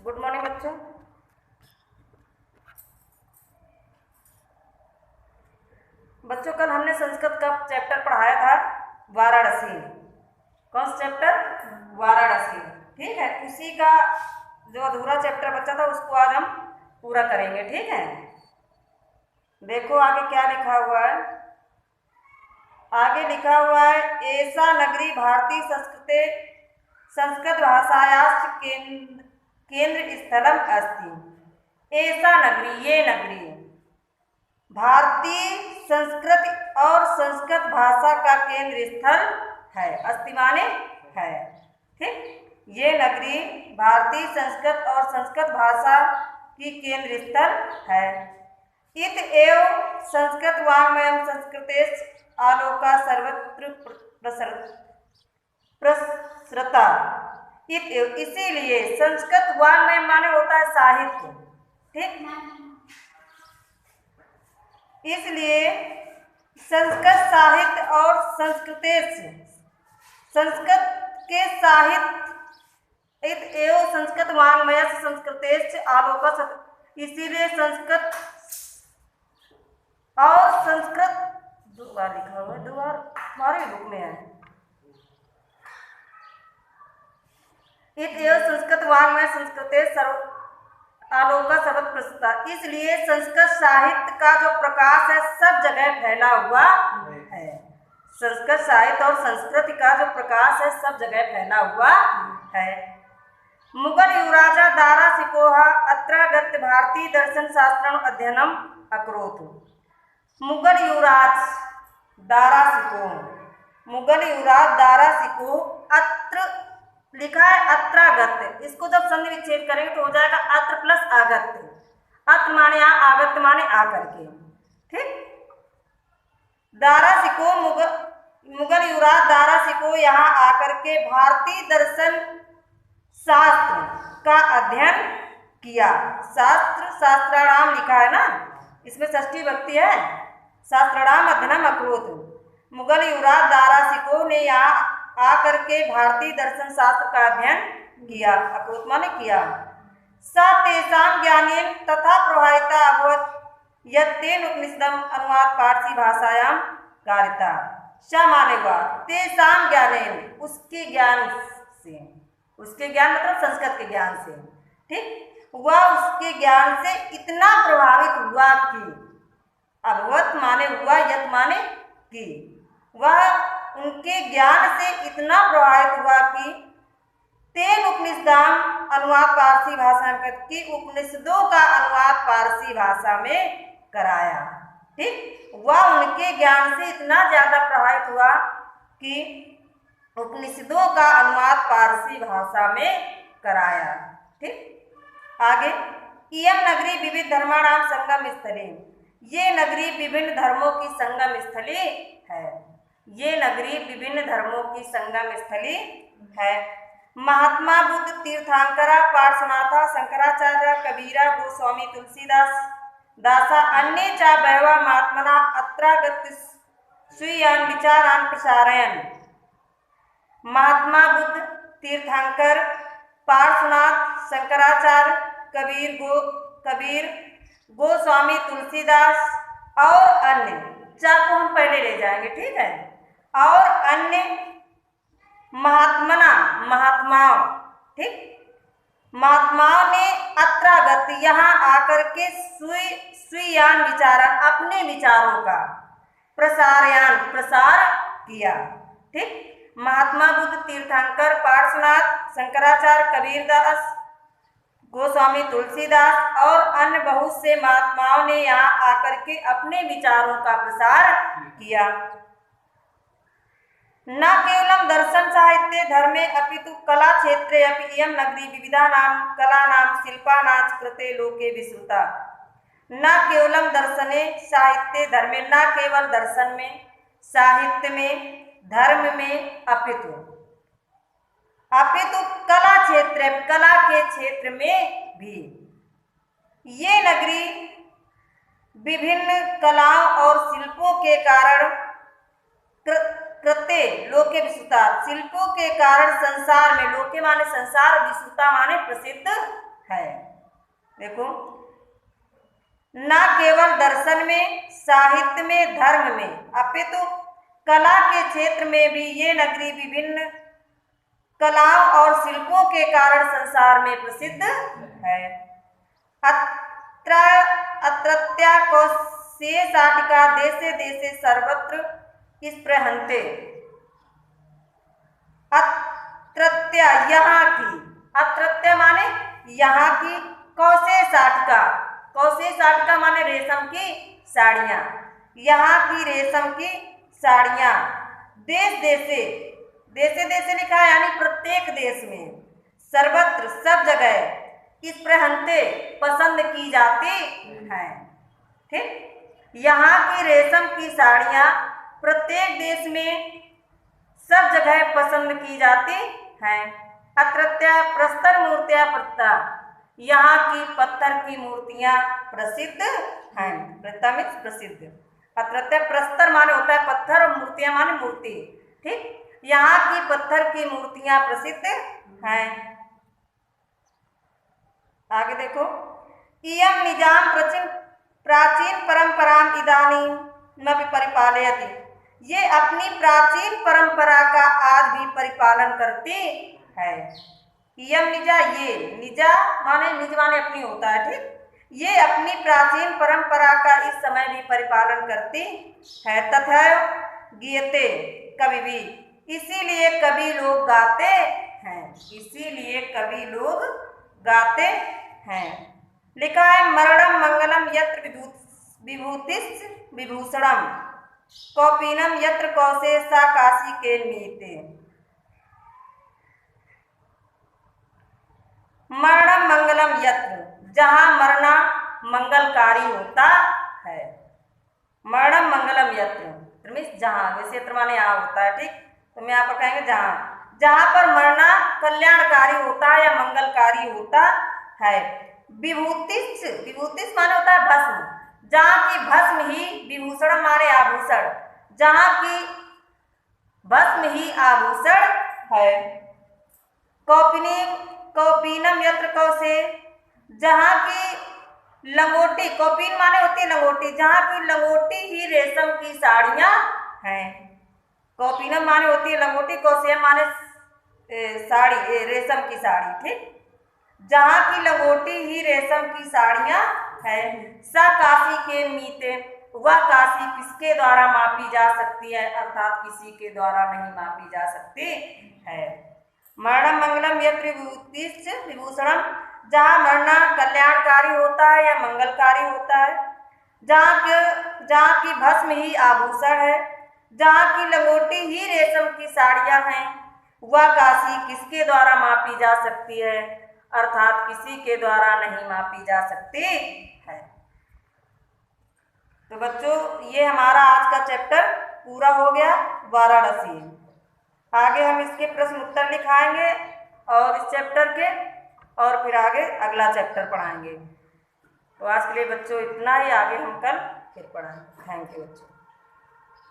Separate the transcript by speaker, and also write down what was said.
Speaker 1: Good morning बच्चों। बच्चों कल हमने संस्कृत का चैप्टर पढ़ाया था वाराणसी। कौन सा चैप्टर? वाराणसी। ठीक है, उसी का जो अधूरा चैप्टर बचा था उसको आज हम पूरा करेंगे। ठीक है, देखो आगे क्या लिखा हुआ है। आगे लिखा हुआ है एषा नगरी भारतीय संस्कृत भाषायाश्च केंद्र स्थलम अस्ति। एषा नगरी, ये नगरी भारतीय संस्कृति और संस्कृत भाषा का केंद्र स्थल है। अस्ति माने है। ठीक, ये नगरी भारतीय संस्कृत और संस्कृत भाषा की केंद्र स्थल है। इत एव संस्कृत वाङ्मयम् संस्कृतेश आलोका सर्वत्र प्रसृता। इत एव, इसीलिए संस्कृत वाङ्मय माने होता है साहित्य। ठीक, इसलिए संस्कृत साहित्य और संस्कृतेश, संस्कृत के साहित्य एवं संस्कृत वाङ्मय संस्कृतेश आलोका, इसीलिए संस्कृत और संस्कृत, दो बार लिखा हुआ है, दो बार हमारे बुक में है। इत एवं संस्कृत वाङ्मय संस्कृतेश आलोका सर्वत्र प्रसृता, इसलिए संस्कृत साहित्य का जो प्रकाश है सब जगह फैला हुआ है। संस्कृत साहित्य और संस्कृति का जो प्रकाश है सब जगह फैला हुआ है। मुगल युवराजा दारा सिकोहा अत्र गत्य भारतीय दर्शन शास्त्रम अध्ययनम अकरोत्। मुगल युवराज दारा सिकोह अत्र लिखा है अत्रागत्य, इसको जब संधि विच्छेद करेंगे तो हो जाएगा अत्र प्लस आगत्य। अत्र माने यहाँ, आगत्य माने आकर के। ठीक, दारा सिको मुगल युवराज दारा सिको यहाँ आकर के भारतीय दर्शन शास्त्र का अध्ययन किया। शास्त्राणाम लिखा है ना, इसमें षष्ठी विभक्ति है। शास्त्राणाम अध्ययनम अकरोत्। मुगल युवराज दारा सिको ने यहाँ आकर के भारतीय दर्शन शास्त्र का अध्ययन किया। अकरोत् माने किया। स तेषां ज्ञानेन तथा प्रभाविता अभवत् यत् तेन उपनिषदम् अनुवाद पारसी भाषायां कारिता। स माने हुआ तेषां ज्ञानेन, उसके ज्ञान से, उसके ज्ञान मतलब संस्कृत के ज्ञान से। ठीक, वह उसके ज्ञान से इतना प्रभावित हुआ कि, अभवत माने हुआ, यत् माने कि, वह उनके ज्ञान से इतना प्रभावित हुआ कि तेन उपनिषदाम अनुवाद पारसी भाषा में, कि उपनिषदों का अनुवाद पारसी भाषा में कराया। ठीक, वह उनके ज्ञान से इतना ज्यादा प्रभावित हुआ कि उपनिषदों का अनुवाद पारसी भाषा में कराया। ठीक, आगे इयं नगरी विविध धर्माणाम संगम स्थली, ये नगरी विभिन्न धर्मों की संगम स्थली है। ये नगरी विभिन्न धर्मों की संगम स्थली है। महात्मा बुद्ध, तीर्थंकरा, पार्श्वनाथा, शंकराचार्य, कबीरा, गोस्वामी तुलसीदास दासा अन्ये च बहवः महात्मना अत्रागत्य स्वीयान् विचारान् प्रसारयन्। महात्मा बुद्ध, तीर्थंकर, पार्श्वनाथ, शंकराचार्य, कबीर, गोस्वामी तुलसीदास और अन्य, चार को हम पहले ले जाएंगे। ठीक है, और अन्य महात्माओं, ठीक, महात्माओं ने अत्रागत, यहाँ आकर के स्वीयान विचारन, अपने विचारों का प्रसार किया। ठीक, महात्मा बुद्ध, तीर्थंकर, पार्श्वनाथ, शंकराचार्य, कबीरदास, गोस्वामी तुलसीदास और अन्य बहुत से महात्माओं ने यहाँ आकर के अपने विचारों का प्रसार किया। न केवलम दर्शन साहित्य धर्मे अपितु कला क्षेत्रे अपि इयं नगरी विविधानां कलानां शिल्पानां कृते लोके विश्रुता। न केवलम दर्शने साहित्य धर्मे, न केवल दर्शन में, साहित्य में, धर्म में, अपितु कला क्षेत्र, कला के क्षेत्र में भी ये नगरी विभिन्न कलाओं और शिल्पों के कारण कृत्य लोके विश्रुता, शिल्पों के कारण संसार में, लोके माने संसार, विश्रुता माने प्रसिद्ध है। देखो, न केवल दर्शन में, साहित्य में, धर्म में, अपितु कला के क्षेत्र में भी ये नगरी विभिन्न कलाओं और शिल्पों के कारण संसार में प्रसिद्ध है। अत्रत्या कौशेषाटिका देशे देशे सर्वत्र स्पृहन्ते। अत्रत्या यहाँ की, अत्रत्या माने यहाँ की, कौशेषाटिका, कौशेषाटिका माने रेशम की साड़ियाँ, यहाँ की रेशम की साड़ियाँ, देश देशे, देशे देशे लिखा है यानी प्रत्येक देश में, सर्वत्र सब जगह, स्पृहन्ते पसंद की जाती हैं। ठीक, यहाँ की रेशम की साड़ियाँ प्रत्येक देश में सब जगह पसंद की जाती हैं। अत्रत्या प्रस्तर मूर्तियाँ प्रत्ता, यहाँ की पत्थर की मूर्तियाँ प्रसिद्ध हैं। प्रत्ता मीन्स प्रसिद्ध। अत्रत्या प्रस्तर माने होता है पत्थर और मूर्तियाँ माने मूर्ति। ठीक, यहाँ की पत्थर की मूर्तियाँ प्रसिद्ध हैं। आगे देखो, इयं निजाम प्राचीन परंपराम इदानीं न परिपालयति, ये अपनी प्राचीन परंपरा का आज भी परिपालन करती है। इयं निजा, ये निजा माने निज माने अपनी होता है। ठीक, ये अपनी प्राचीन परंपरा का इस समय भी परिपालन करती है। तथा गीयते, कवि भी, इसीलिए कवि लोग गाते हैं, इसीलिए कवि लोग गाते हैं। लिखा है, मरणम मंगलम यत्र विभूतिश्च विभूषणम, कौपीनम यत्र कौशेषा काशी के नीते। मरणम मंगलम यत्र, जहाँ मरना मंगलकारी होता है। मरणम मंगलम यत्र मीन्स जहाँ, वैसे यत्र माने यहाँ होता है। ठीक, तो मैं यहाँ पर कहेंगे जहाँ, जहाँ पर मरना कल्याणकारी होता है या मंगलकारी होता है। विभूतिश्च, विभूतिश्च माने होता है भस्म, जहाँ की भस्म ही, विभूषण माने आभूषण, जहाँ की भस्म ही आभूषण है। कौपीनम यत्र कौशे, जहाँ की लंगोटी, कौपीन माने होती है लंगोटी, जहाँ की लंगोटी ही रेशम की साड़ियाँ हैं। कौपीनम माने होती है लंगोटी, कौशे माने साड़ी, रेशम की साड़ी। ठीक, जहाँ की लंगोटी ही रेशम की साड़ियाँ हैं। सा काशी के मीते, वह काशी किसके द्वारा मापी जा सकती है, अर्थात किसी के द्वारा नहीं मापी जा सकती है। मरणम मंगलम यत्र विभूतिश्च विभूषणम, जहाँ मरना कल्याणकारी होता है या मंगलकारी होता है, जहाँ की भस्म ही आभूषण है, जहाँ की लंगोटी ही रेशम की साड़ियाँ हैं, वह काशी किसके द्वारा मापी जा सकती है, अर्थात किसी के द्वारा नहीं मापी जा सकती है। तो बच्चों, ये हमारा आज का चैप्टर पूरा हो गया, वाराणसी। आगे हम इसके प्रश्न उत्तर लिखाएंगे और इस चैप्टर के, और फिर आगे अगला चैप्टर पढ़ाएंगे। तो आज के लिए बच्चों इतना ही, आगे हम कल फिर पढ़ाएंगे। थैंक यू बच्चों।